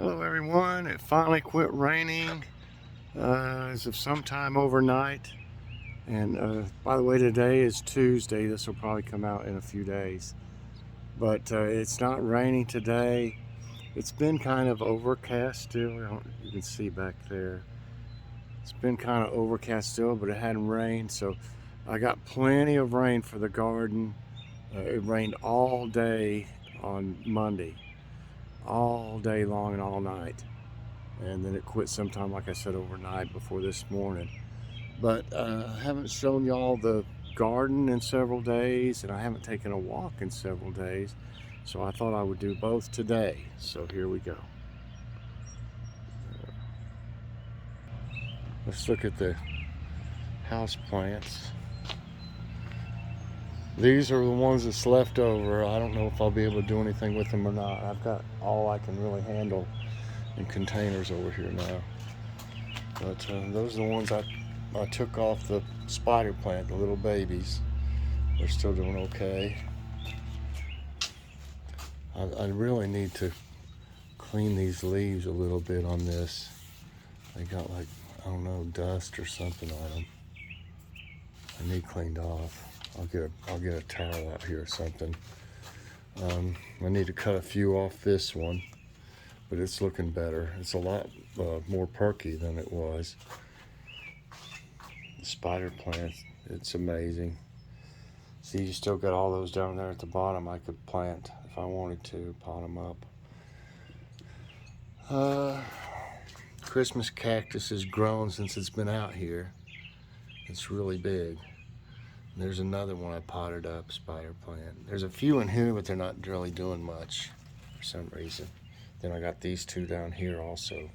Hello everyone, it finally quit raining as of sometime overnight. And by the way, today is Tuesday. This will probably come out in a few days. But it's not raining today. It's been kind of overcast still. You can see back there. It's been kind of overcast still, but it hadn't rained. So I got plenty of rain for the garden. It rained all day on Monday. All day long and all night. And then it quit sometime, like I said, overnight before this morning. But I haven't shown y'all the garden in several days, and I haven't taken a walk in several days. So I thought I would do both today. So here we go. Let's look at the house plants. These are the ones that's left over. I don't know if I'll be able to do anything with them or not. I've got all I can really handle in containers over here now. But those are the ones I took off the spider plant, the little babies. They're still doing okay. I really need to clean these leaves a little bit on this. They got like, I don't know, dust or something on them. I need cleaned off. I'll get a towel out here or something. I need to cut a few off this one, but it's looking better. It's a lot more perky than it was. The spider plants, it's amazing. See, you still got all those down there at the bottom. I could plant if I wanted to, pot them up. Christmas cactus has grown since it's been out here. It's really big. There's another one I potted up, spider plant. There's a few in here, but they're not really doing much for some reason. Then I got these two down here also.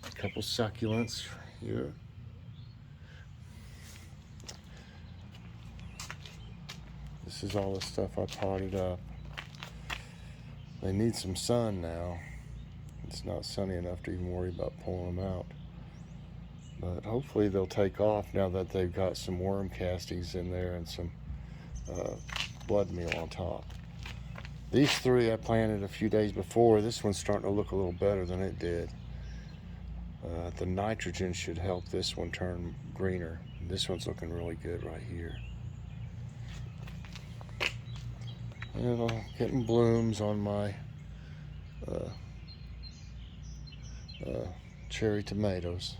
A couple succulents here. This is all the stuff I potted up. They need some sun now. It's not sunny enough to even worry about pulling them out. But hopefully they'll take off now that they've got some worm castings in there and some blood meal on top. These three I planted a few days before. This one's starting to look a little better than it did. The nitrogen should help this one turn greener. This one's looking really good right here. And I'm getting blooms on my cherry tomatoes.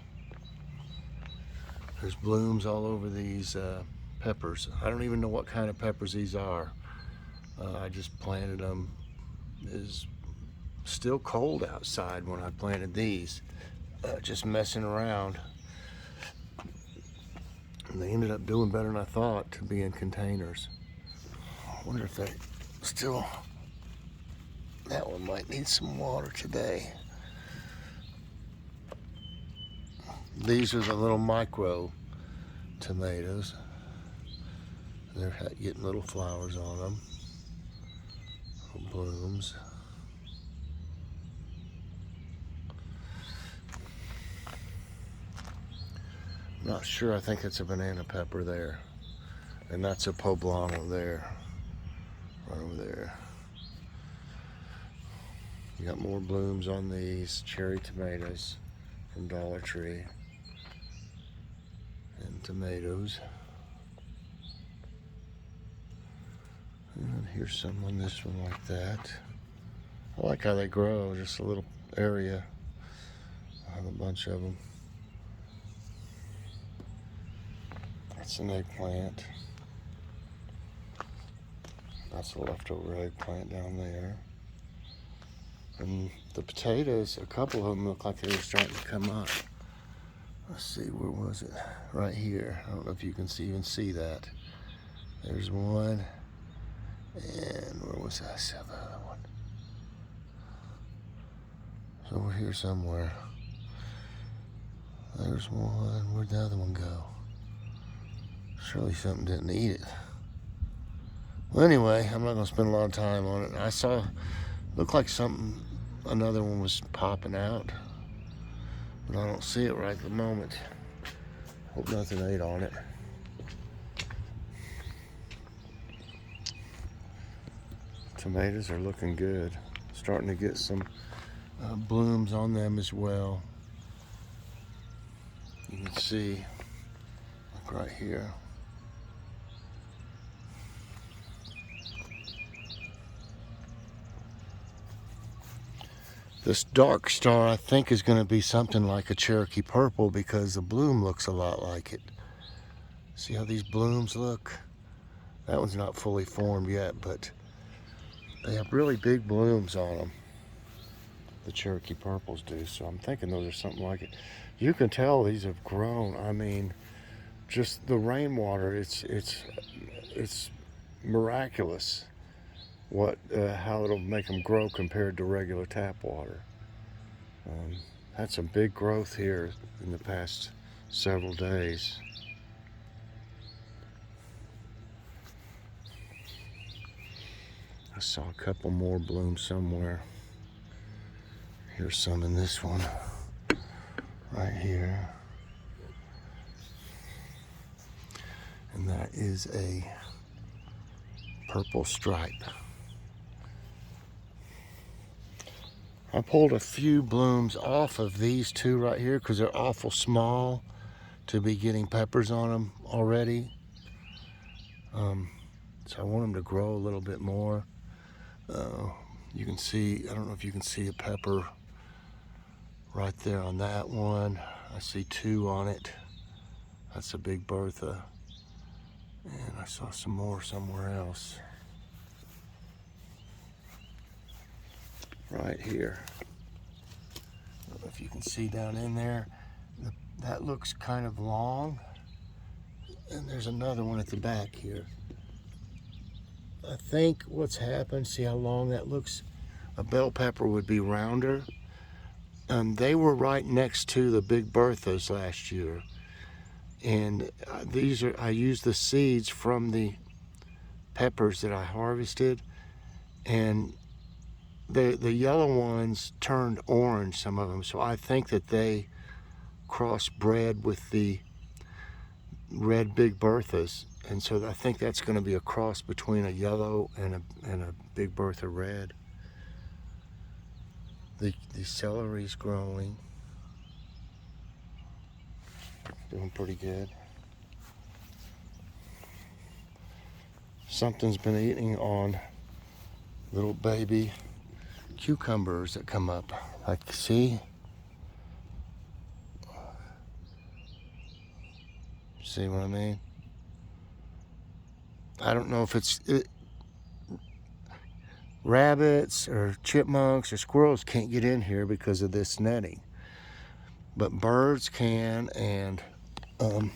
There's blooms all over these peppers. I don't even know what kind of peppers these are. I just planted them. It's still cold outside when I planted these. Just messing around. And they ended up doing better than I thought to be in containers. I wonder if they still... That one might need some water today. These are the little micro tomatoes. They're getting little flowers on them, little blooms. I'm not sure, I think it's a banana pepper there. And that's a poblano there, right over there. You got more blooms on these cherry tomatoes from Dollar Tree. And tomatoes. And here's some on this one like that. I like how they grow, just a little area. I have a bunch of them. That's an eggplant. That's a leftover eggplant down there. And the potatoes, a couple of them look like they were starting to come up. Let's see, where was it? Right here. I don't know if you can even see that. There's one. And where was that? I saw the other one. It's over here somewhere. There's one. Where'd the other one go? Surely something didn't eat it. Well, anyway, I'm not going to spend a lot of time on it. I saw, looked like another one was popping out. But I don't see it right at the moment. Hope nothing ate on it. Tomatoes are looking good. Starting to get some blooms on them as well. You can see, like right here. This dark star, I think, is going to be something like a Cherokee purple because the bloom looks a lot like it. See how these blooms look? That one's not fully formed yet, but they have really big blooms on them. The Cherokee purples do, so I'm thinking those are something like it. You can tell these have grown. I mean, just the rainwater, it's miraculous how it'll make them grow compared to regular tap water. Had some big growth here in the past several days. I saw a couple more blooms somewhere. Here's some in this one, right here. And that is a purple stripe. I pulled a few blooms off of these two right here because they're awful small to be getting peppers on them already. So I want them to grow a little bit more. You can see, I don't know if you can see a pepper right there on that one. I see two on it. That's a big Bertha. And I saw some more somewhere else. Right here. I don't know if you can see down in there. That looks kind of long. And there's another one at the back here. I think what's happened, see how long that looks? A bell pepper would be rounder. They were right next to the big Berthas last year. And I used the seeds from the peppers that I harvested. And the yellow ones turned orange, some of them. So I think that they crossbred with the red big Berthas. And so I think that's going to be a cross between a yellow and a big Bertha red. The celery's growing. Doing pretty good. Something's been eating on little baby cucumbers that come up. Like, see? See what I mean? I don't know if rabbits or chipmunks or squirrels can't get in here because of this netting. But birds can, and I wonder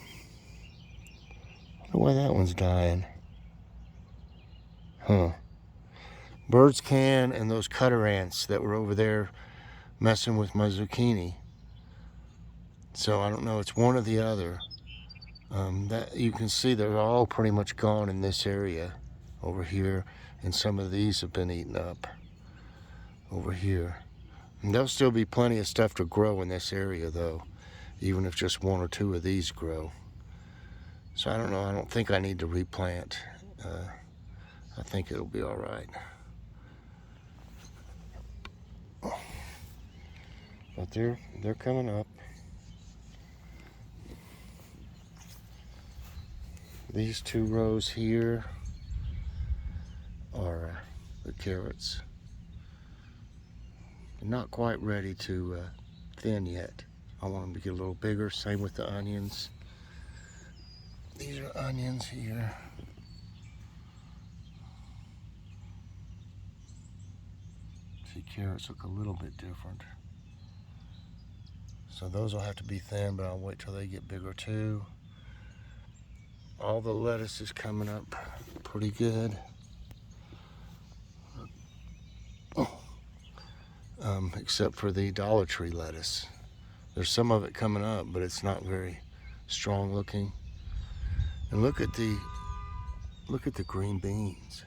why that one's dying. Huh. Birds can, and those cutter ants that were over there messing with my zucchini. So I don't know, it's one or the other. That you can see they're all pretty much gone in this area over here, and some of these have been eaten up over here. And there'll still be plenty of stuff to grow in this area though, even if just one or two of these grow. So I don't know, I don't think I need to replant. I think it'll be all right. But they're coming up. These two rows here are the carrots. They're not quite ready to thin yet. I want them to get a little bigger. Same with the onions. These are onions here. See, carrots look a little bit different. So those will have to be thin, but I'll wait till they get bigger too. All the lettuce is coming up pretty good. Except for the Dollar Tree lettuce. There's some of it coming up, but it's not very strong looking. And look at the green beans.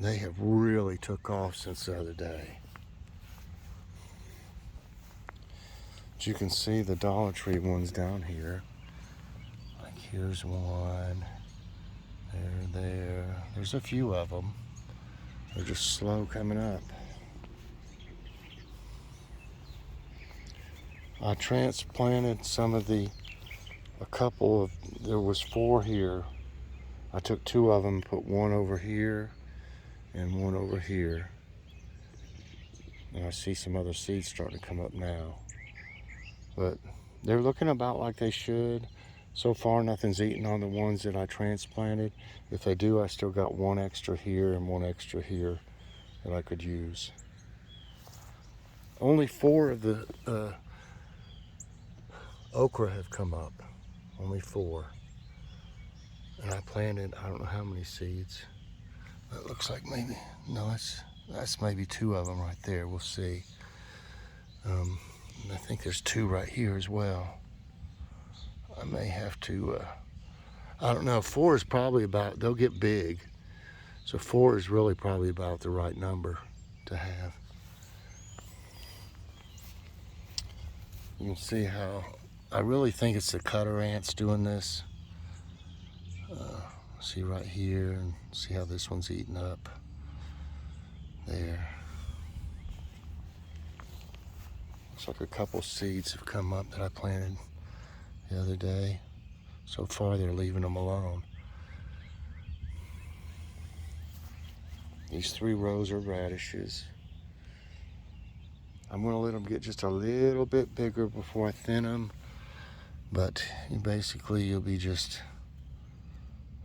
They have really took off since the other day. But you can see the Dollar Tree ones down here. Like here's one. There's a few of them. They're just slow coming up. I transplanted there was 4 here. I took 2 of them, put one over here and one over here. And I see some other seeds starting to come up now. But they're looking about like they should. So far, nothing's eaten on the ones that I transplanted. If they do, I still got 1 extra here and 1 extra here that I could use. Only 4 of the okra have come up. Only 4. And I planted, I don't know how many seeds. It looks like maybe, no, that's maybe 2 of them right there. We'll see. I think there's 2 right here as well. I may have to, I don't know, 4 is probably about, they'll get big. So 4 is really probably about the right number to have. You can see how, I really think it's the cutter ants doing this. See right here, and see how this one's eaten up. There. Looks like a couple seeds have come up that I planted the other day. So far, they're leaving them alone. These 3 rows are radishes. I'm gonna let them get just a little bit bigger before I thin them. But you'll be just,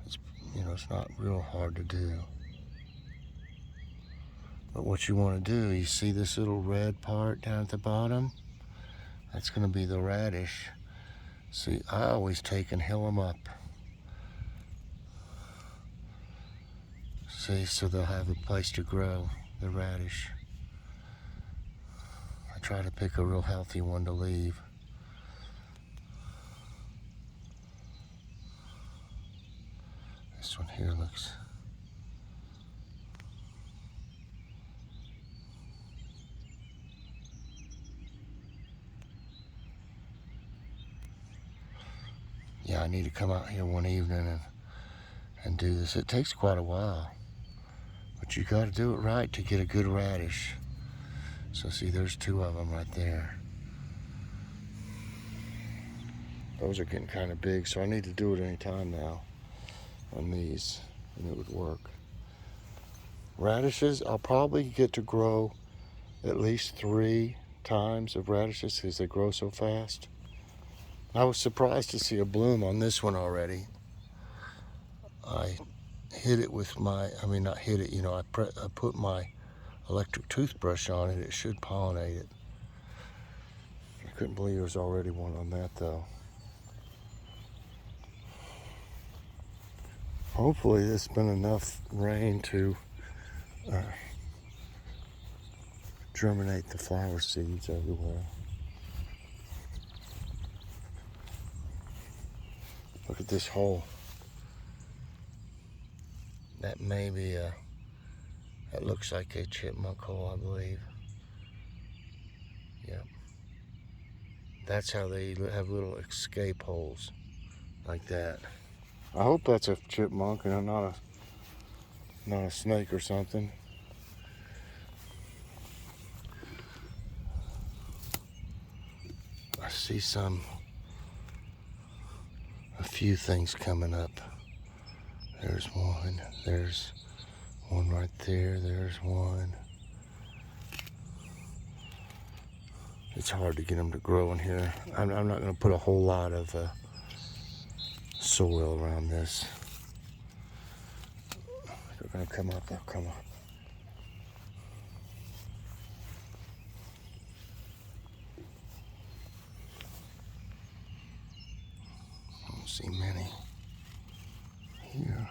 it's not real hard to do. But what you want to do, you see this little red part down at the bottom? That's going to be the radish. See, I always take and hill them up. See, so they'll have a place to grow, the radish. I try to pick a real healthy one to leave. This one here looks... Yeah, I need to come out here one evening and do this. It takes quite a while, but you got to do it right to get a good radish. So see, there's 2 of them right there. Those are getting kind of big, so I need to do it anytime now on these, and it would work. Radishes, I'll probably get to grow at least 3 times of radishes because they grow so fast. I was surprised to see a bloom on this one already. I hit it with my, not hit it, I put my electric toothbrush on it. It should pollinate it. I couldn't believe there was already one on that though. Hopefully there's been enough rain to germinate the flower seeds everywhere. Look at this hole. That may be that looks like a chipmunk hole, I believe. Yep. That's how they have little escape holes like that. I hope that's a chipmunk and not a snake or something. I see a few things coming up. There's one right there, there's one. It's hard to get them to grow in here. I'm not gonna put a whole lot of soil around this. If they're gonna come up, they'll come up. I don't see many here.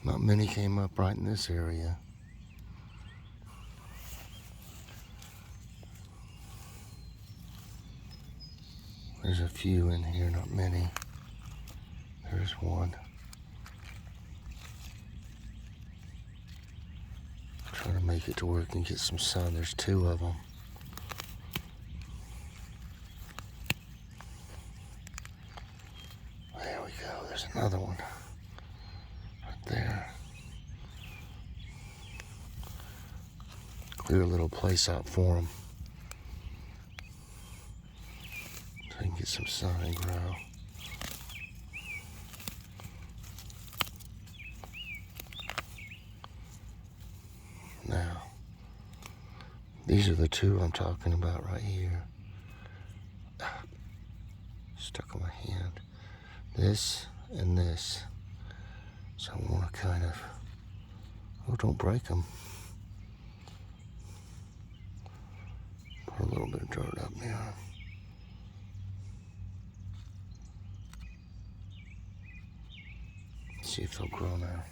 Not many came up right in this area. There's a few in here, not many. There's one. Trying to make it to where it can get some sun. There's 2 of them. There we go. There's another one right there. Clear a little place out for them. some sun and grow. Now, these are the two I'm talking about right here. Stuck on my hand. This and this. So I want to kind of, oh, don't break them. Put a little bit of dirt up there. See if they'll grow now.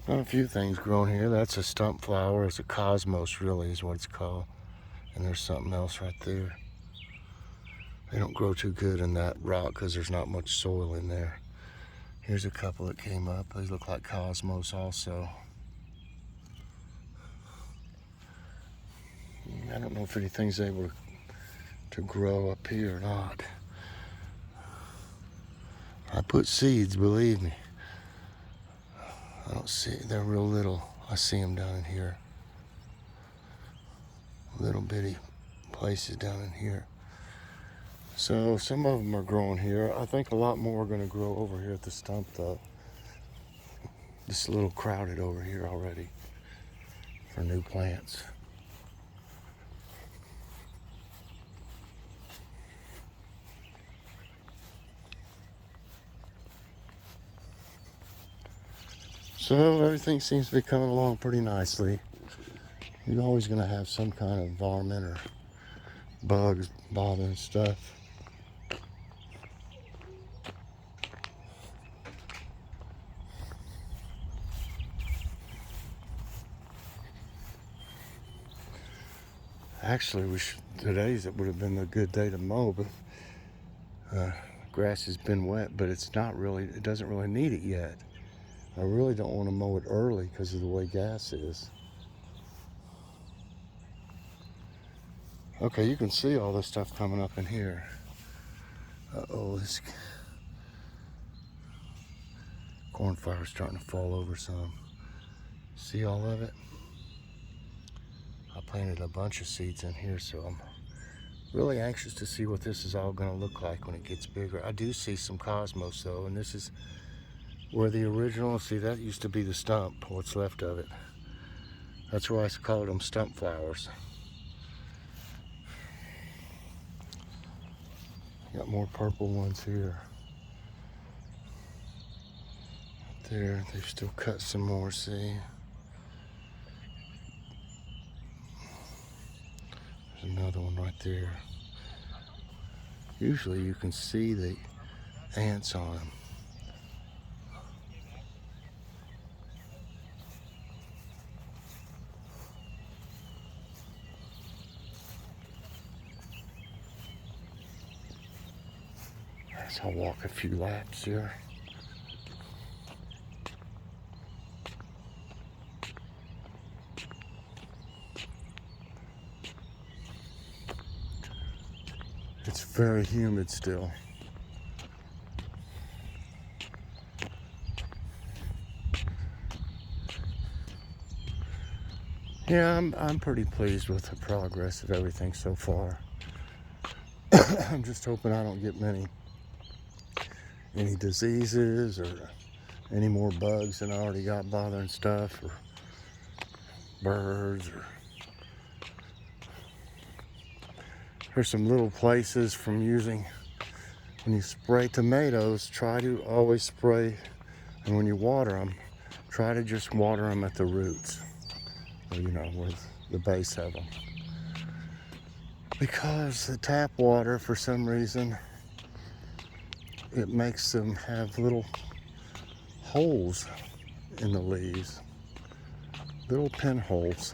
Got a few things growing here. That's a stump flower. It's a cosmos, really, is what it's called. And there's something else right there. They don't grow too good in that rock because there's not much soil in there. Here's a couple that came up. They look like cosmos also. I don't know if anything's able to grow up here or not. I put seeds, believe me. I don't see, they're real little. I see them down in here. Little bitty places down in here. So some of them are growing here. I think a lot more are going to grow over here at the stump though. Just a little crowded over here already for new plants. So everything seems to be coming along pretty nicely. You're always going to have some kind of varmint or bugs bothering stuff. Actually, today's it would have been a good day to mow, but grass has been wet, but it's not really, it doesn't really need it yet. I really don't want to mow it early because of the way gas is. Okay, you can see all this stuff coming up in here. Uh-oh, this cornflower's starting to fall over some. See all of it? I planted a bunch of seeds in here, so I'm really anxious to see what this is all going to look like when it gets bigger. I do see some cosmos though, and this is where the original, see that used to be the stump, what's left of it. That's why I called them stump flowers. Got more purple ones here. Right there, they've still cut some more, see? There's another one right there. Usually you can see the ants on them. So I'll walk a few laps here. It's very humid still. Yeah, I'm pretty pleased with the progress of everything so far. I'm just hoping I don't get any diseases or any more bugs than I already got bothering stuff, or birds, or there's some little places from using, when you spray tomatoes, try to always spray, and when you water them, try to just water them at the roots, or, you know, with the base of them. Because the tap water, for some reason, it makes them have little holes in the leaves, little pinholes.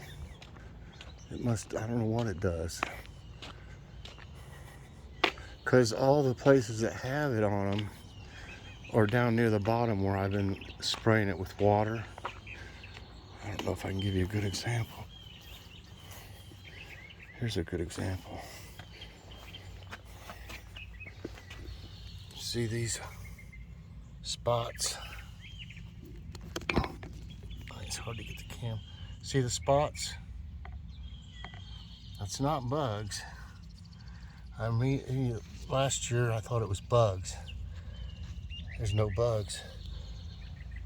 It must, I don't know what it does. Because all the places that have it on them are down near the bottom where I've been spraying it with water. I don't know if I can give you a good example. Here's a good example. See these spots? It's hard to get the cam. See the spots? That's not bugs. I mean, last year I thought it was bugs. There's no bugs.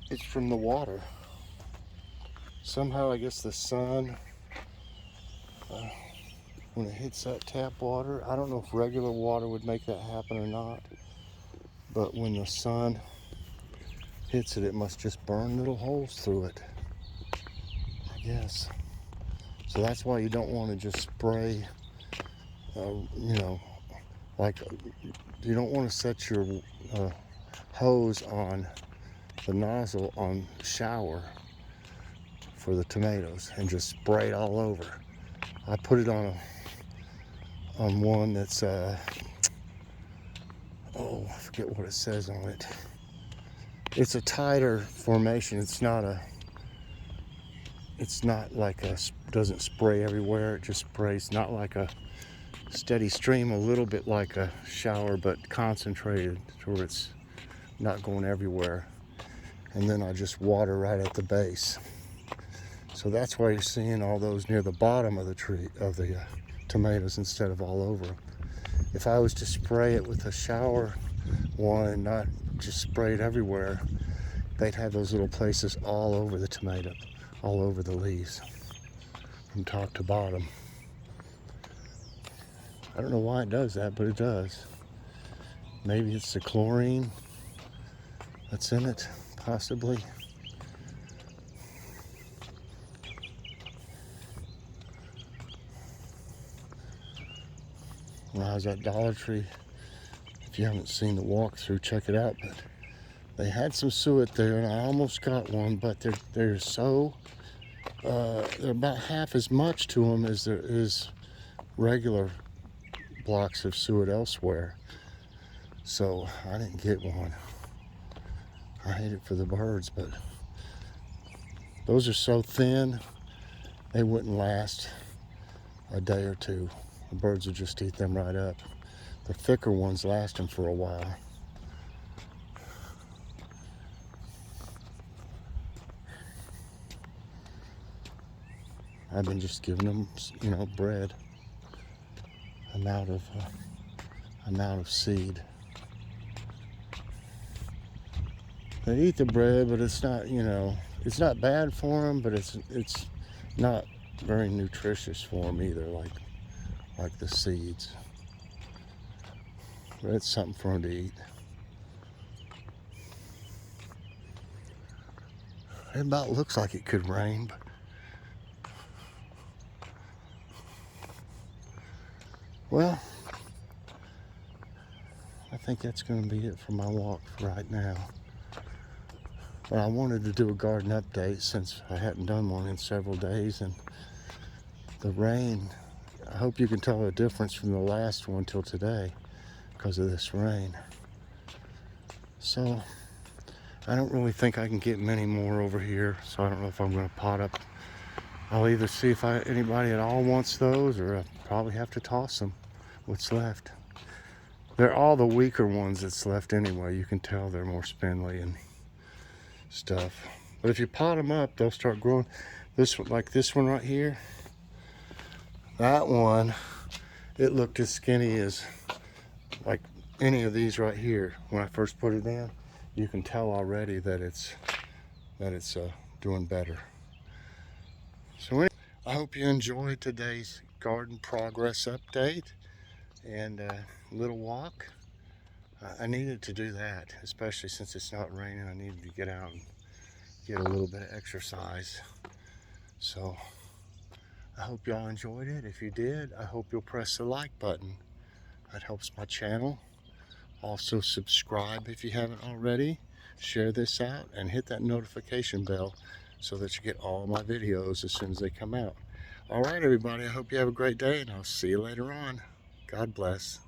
It's from the water. Somehow I guess the sun, when it hits that tap water, I don't know if regular water would make that happen or not, but when the sun hits it, it must just burn little holes through it, I guess. So that's why you don't want to just spray, you know, like you don't want to set your hose on the nozzle on shower for the tomatoes and just spray it all over. I put it on one that's oh, I forget what it says on it. It's a tighter formation. It's not like doesn't spray everywhere. It just sprays, not like a steady stream, a little bit like a shower, but concentrated to where it's not going everywhere. And then I just water right at the base. So that's why you're seeing all those near the bottom of the tree, of the tomatoes, instead of all over them. If I was to spray it with a shower one and not just spray it everywhere, they'd have those little places all over the tomato, all over the leaves, from top to bottom. I don't know why it does that, but it does. Maybe it's the chlorine that's in it, possibly. When I was at Dollar Tree, if you haven't seen the walkthrough, check it out. But they had some suet there, and I almost got one, but they're so they're about half as much to them as there is regular blocks of suet elsewhere. So I didn't get one. I hate it for the birds, but those are so thin they wouldn't last a day or two. The birds would just eat them right up. The thicker ones last them for a while. I've been just giving them, you know, bread. Amount of seed. They eat the bread, but it's not, you know, it's not bad for them, but it's not very nutritious for them either, like the seeds. But it's something for them to eat. It about looks like it could rain, but well, I think that's going to be it for my walk for right now. But I wanted to do a garden update since I hadn't done one in several days, and the rain, I hope you can tell the difference from the last one till today because of this rain. So I don't really think I can get many more over here, so I don't know if I'm going to pot up. I'll either see if anybody at all wants those, or I'll probably have to toss them, what's left. They're all the weaker ones that's left anyway. You can tell they're more spindly and stuff. But if you pot them up, they'll start growing. This one, like this one right here, that one, it looked as skinny as like any of these right here when I first put it in. You can tell already that it's doing better. So anyway, I hope you enjoyed today's garden progress update and little walk. I needed to do that, especially since it's not raining. I needed to get out and get a little bit of exercise. So I hope y'all enjoyed it. If you did, I hope you'll press the like button. That helps my channel. Also subscribe if you haven't already. Share this out and hit that notification bell so that you get all my videos as soon as they come out. All right, everybody, I hope you have a great day, and I'll see you later on. God bless.